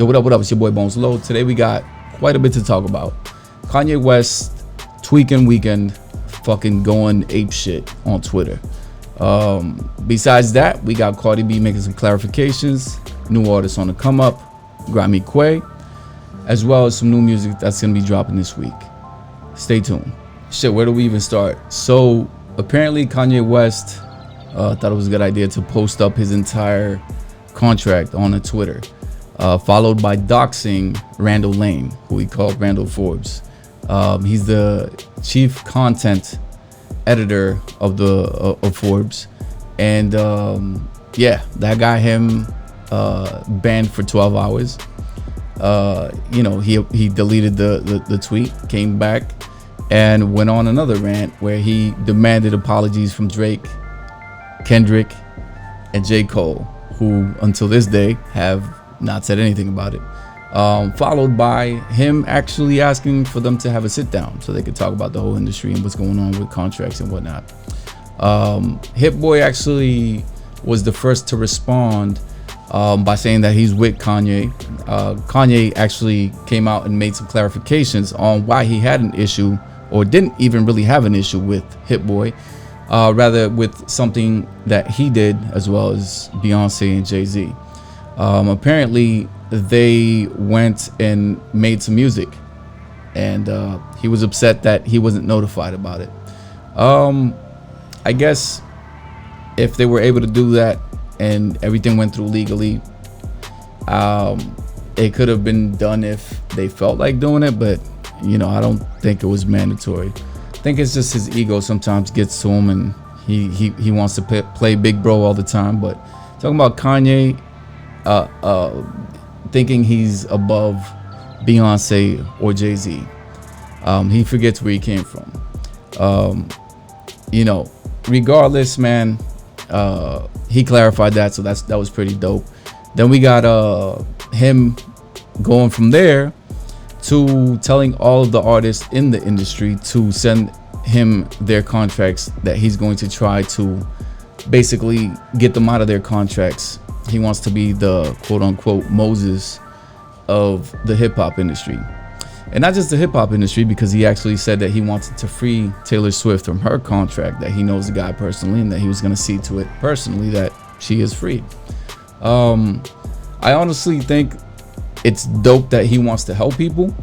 Yo, what up, what up? It's your boy Bones Low. Today we got quite a bit to talk about. Kanye West, tweaking weekend, fucking going ape shit on Twitter. Besides that, we got Cardi B making some clarifications, new artists on the come up, Grimey Qua, as well as some new music that's gonna be dropping this week. Stay tuned. Shit, where do we even start? So apparently Kanye West thought it was a good idea to post up his entire contract on a Twitter, followed by doxing Randall Lane, who he called Randall Forbes. He's the chief content editor of Forbes, and yeah, that got him banned for 12 hours. He deleted the tweet, came back, and went on another rant where he demanded apologies from Drake, Kendrick, and J. Cole, who until this day have not said anything about it. Followed by him actually asking for them to have a sit down so they could talk about the whole industry and what's going on with contracts and whatnot. Hit Boy actually was the first to respond by saying that he's with Kanye. Kanye actually came out and made some clarifications on why he had an issue, or didn't even really have an issue with Hit Boy, rather with something that he did, as well as Beyonce and Jay-Z. Apparently they went and made some music, and he was upset that he wasn't notified about it. I guess if they were able to do that and everything went through legally, it could have been done if they felt like doing it, but I don't think it was mandatory. I think it's just his ego sometimes gets to him, and he wants to play big bro all the time. But talking about Kanye thinking he's above Beyonce or Jay-Z, he forgets where he came from. Regardless, man, he clarified that, so that was pretty dope. Then we got him going from there to telling all of the artists in the industry to send him their contracts, that he's going to try to basically get them out of their contracts. He wants to be the quote-unquote Moses of the hip-hop industry. And not just the hip-hop industry, because he actually said that he wanted to free Taylor Swift from her contract, that he knows the guy personally, and that he was going to see to it personally that she is free. I honestly think it's dope that he wants to help people,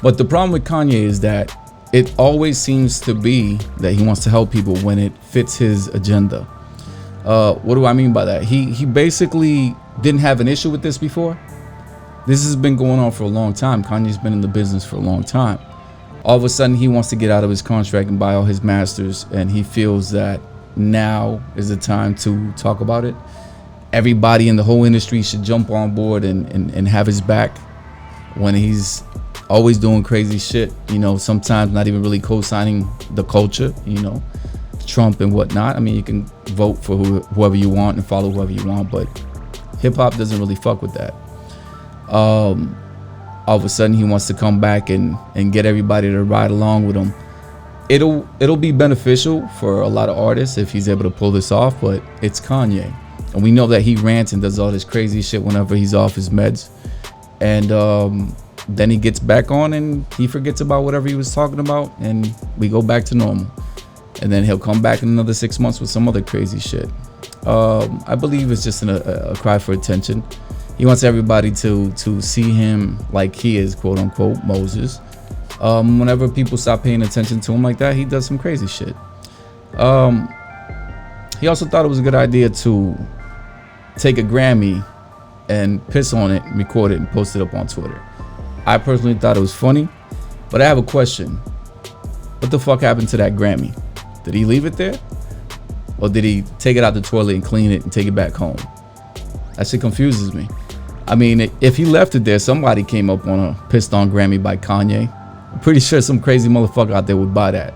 but the problem with Kanye is that it always seems to be that he wants to help people when it fits his agenda. What do I mean by that? He basically didn't have an issue with this before. This has been going on for a long time. Kanye's been in the business for a long time. All of a sudden, he wants to get out of his contract and buy all his masters, and he feels that now is the time to talk about it. Everybody in the whole industry should jump on board and have his back, when he's always doing crazy shit, sometimes not even really co-signing the culture, Trump and whatnot. I mean, you can vote for whoever you want and follow whoever you want, but hip-hop doesn't really fuck with that. All of a sudden he wants to come back and get everybody to ride along with him. It'll be beneficial for a lot of artists if he's able to pull this off, but it's Kanye, and we know that he rants and does all this crazy shit whenever he's off his meds, and then he gets back on and he forgets about whatever he was talking about, and we go back to normal. And then he'll come back in another 6 months with some other crazy shit. I believe it's just a cry for attention. He wants everybody to see him like he is, quote unquote, Moses. Whenever people stop paying attention to him like that, he does some crazy shit. He also thought it was a good idea to take a Grammy and piss on it, record it, and post it up on Twitter. I personally thought it was funny, but I have a question. What the fuck happened to that Grammy? Did he leave it there? Or did he take it out the toilet and clean it and take it back home? That shit confuses me. I mean, if he left it there, somebody came up on a pissed on Grammy by Kanye. I'm pretty sure some crazy motherfucker out there would buy that.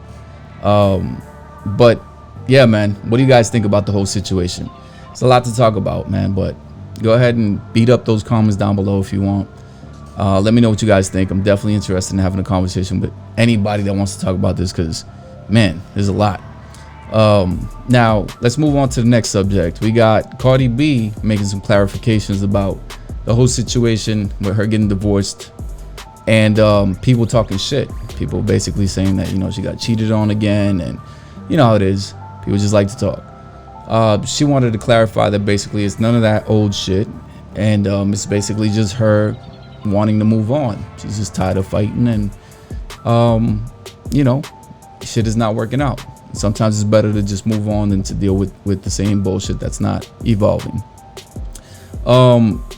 But yeah, man, what do you guys think about the whole situation? It's a lot to talk about, man, but go ahead and beat up those comments down below if you want. Let me know what you guys think. I'm definitely interested in having a conversation with anybody that wants to talk about this, because man, there's a lot. Now let's move on to the next subject. We got Cardi B making some clarifications about the whole situation with her getting divorced, and people talking shit. People basically saying that, you know, she got cheated on again, and you know how it is. People just like to talk. She wanted to clarify that basically it's none of that old shit, and it's basically just her wanting to move on. She's just tired of fighting, and you know, shit is not working out. Sometimes it's better to just move on than to deal with the same bullshit that's not evolving.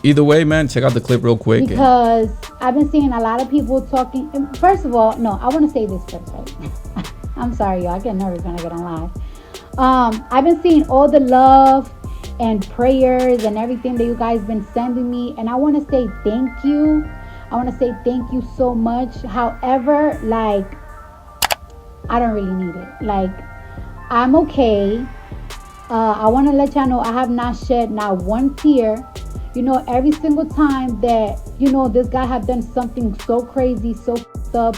Either way, man, check out the clip real quick. Because I've been seeing a lot of people talking. First of all, no, I want to say this first, right? I'm sorry, y'all. I get nervous when I get on live. I've been seeing all the love and prayers and everything that you guys been sending me, and I want to say thank you. I want to say thank you so much. However, like, I don't really need it. Like, I'm okay. I want to let y'all know I have not shed not one tear. You know, every single time that, you know, this guy have done something so crazy, so fucked up,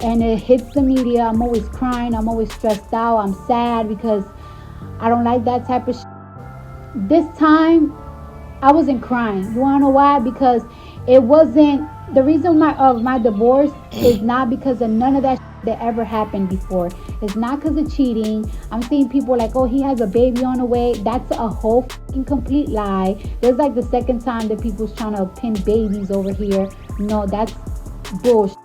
and it hits the media, I'm always crying. I'm always stressed out. I'm sad because I don't like that type of shit. This time, I wasn't crying. You want to know why? Because it wasn't, the reason of my divorce is not because of none of that that ever happened before. It's not because of cheating. I'm seeing people like, oh, he has a baby on the way. That's a whole fucking complete lie. There's like the second time that people's trying to pin babies over here. No, that's bullshit.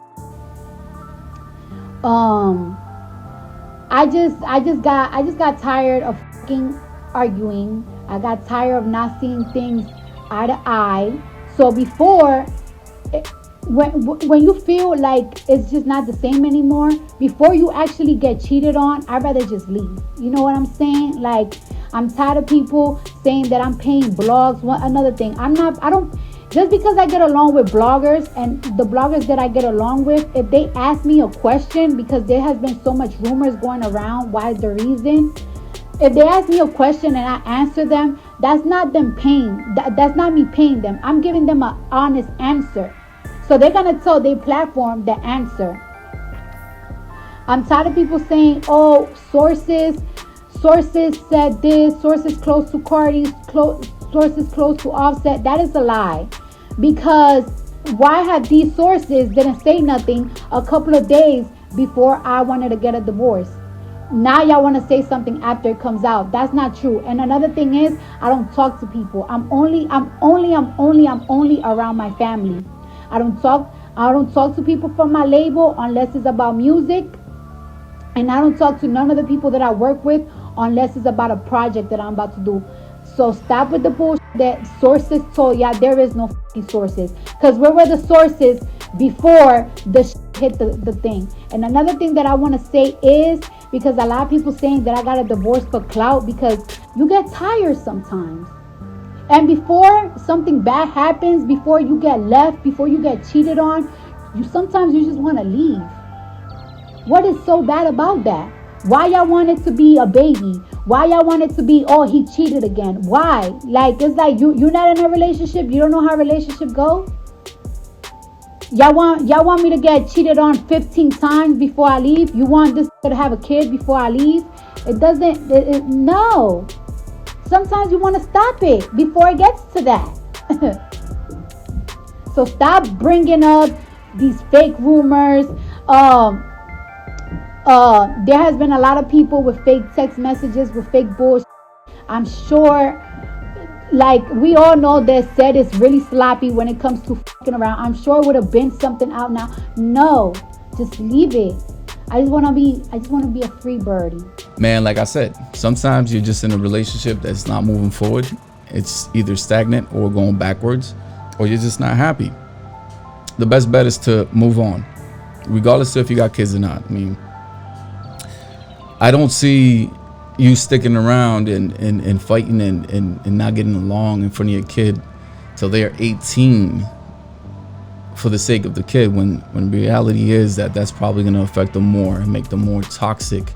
I just got tired of fucking arguing. I got tired of not seeing things eye to eye. So before, when you feel like it's just not the same anymore, before you actually get cheated on, I'd rather just leave. You know what I'm saying? Like, I'm tired of people saying that I'm paying blogs. Another thing, just because I get along with bloggers, and the bloggers that I get along with, if they ask me a question, because there has been so much rumors going around why the reason, if they ask me a question and I answer them, that's not them paying. That's not me paying them. I'm giving them an honest answer. So they're going to tell their platform the answer. I'm tired of people saying, oh, sources said this, sources close to Cardi, sources close to Offset. That is a lie. Because why have these sources didn't say nothing a couple of days before I wanted to get a divorce? Now y'all want to say something after it comes out. That's not true. And another thing is, I don't talk to people. I'm only around my family. I don't talk to people from my label unless it's about music. And I don't talk to none of the people that I work with unless it's about a project that I'm about to do. So stop with the bullshit that sources told y'all. There is no fucking sources. Because where were the sources before the hit the thing? And another thing that I want to say is, because a lot of people saying that I got a divorce for clout, because you get tired sometimes. And before something bad happens, before you get left, before you get cheated on, sometimes you just want to leave. What is so bad about that? Why y'all want it to be a baby? Why y'all want it to be, oh, he cheated again? Why? Like, it's like you're not in a relationship. You don't know how a relationship goes. Y'all want me to get cheated on 15 times before I leave? You want this to have a kid before I leave? It doesn't, no. Sometimes you want to stop it before it gets to that. So stop bringing up these fake rumors. There has been a lot of people with fake text messages, with fake bullshit. I'm sure, like, we all know that said is really sloppy when it comes to fucking around. I'm sure it would have been something out now. No, just leave it. I just want to be a free birdie. Man, like I said, sometimes you're just in a relationship that's not moving forward. It's either stagnant or going backwards, or you're just not happy. The best bet is to move on, regardless of if you got kids or not. I mean, I don't see you sticking around and fighting and not getting along in front of your kid till they're 18 for the sake of the kid, when reality is that that's probably going to affect them more and make them more toxic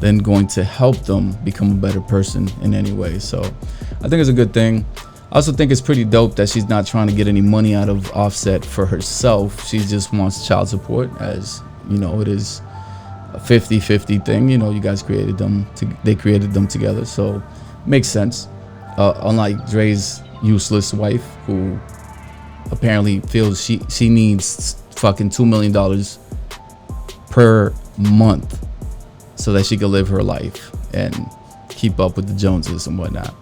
than going to help them become a better person in any way. So I think it's a good thing. I also think it's pretty dope that she's not trying to get any money out of Offset for herself. She just wants child support, as you know, it is a 50-50 thing. You know, you guys created them, they created them together, so makes sense. Unlike Dre's useless wife, who apparently feels she needs fucking $2 million per month so that she can live her life and keep up with the Joneses and whatnot.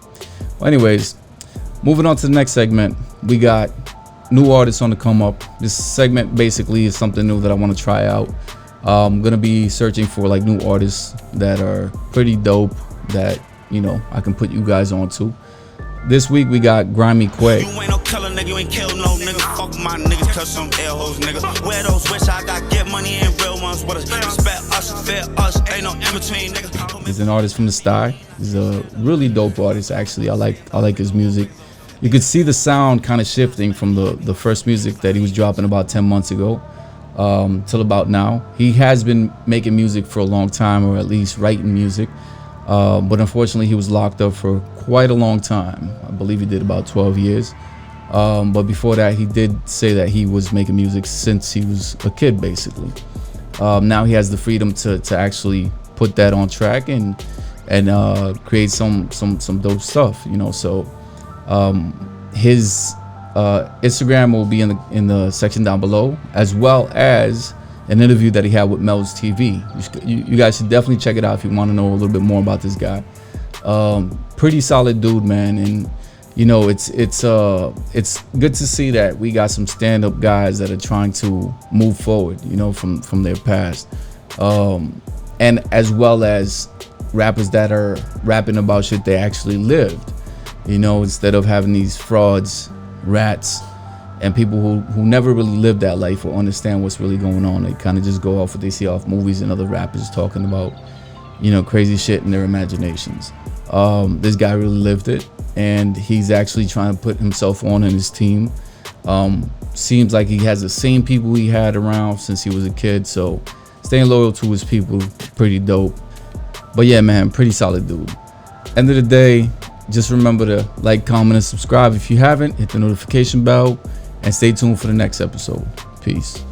Well, anyways, moving on to the next segment, we got new artists on the come up. This segment basically is something new that I want to try out. I'm gonna be searching for like new artists that are pretty dope that, you know, I can put you guys on to. This week we got Grimey Qua. You ain't no color, nigga, you ain't kill no nigga. Fuck my niggas, cause some L-hoes, nigga. Where those wish I got get money and real ones with us. Respect us, fear us, ain't no in between, nigga. He's an artist from the Sty. He's a really dope artist, actually. I like his music. You could see the sound kind of shifting from the first music that he was dropping about 10 months ago till about now. He has been making music for a long time, or at least writing music. But unfortunately, he was locked up for quite a long time. I believe he did about 12 years. But before that, he did say that he was making music since he was a kid, basically. Now he has the freedom to actually put that on track and create some dope stuff, you know. So his Instagram will be in the section down below, as well as an interview that he had with Mel's TV. You guys should definitely check it out if you want to know a little bit more about this guy. Pretty solid dude, man, and you know it's good to see that we got some stand-up guys that are trying to move forward, you know, from their past, and as well as rappers that are rapping about shit they actually lived, you know, instead of having these frauds, rats, and people who never really lived that life or understand what's really going on. They kind of just go off what they see off movies and other rappers talking about, you know, crazy shit in their imaginations. This guy really lived it, and he's actually trying to put himself on in his team. Seems like he has the same people he had around since he was a kid, so staying loyal to his people, pretty dope. But yeah, man, pretty solid dude. End of the day, just remember to like, comment, and subscribe if you haven't. Hit the notification bell and stay tuned for the next episode. Peace.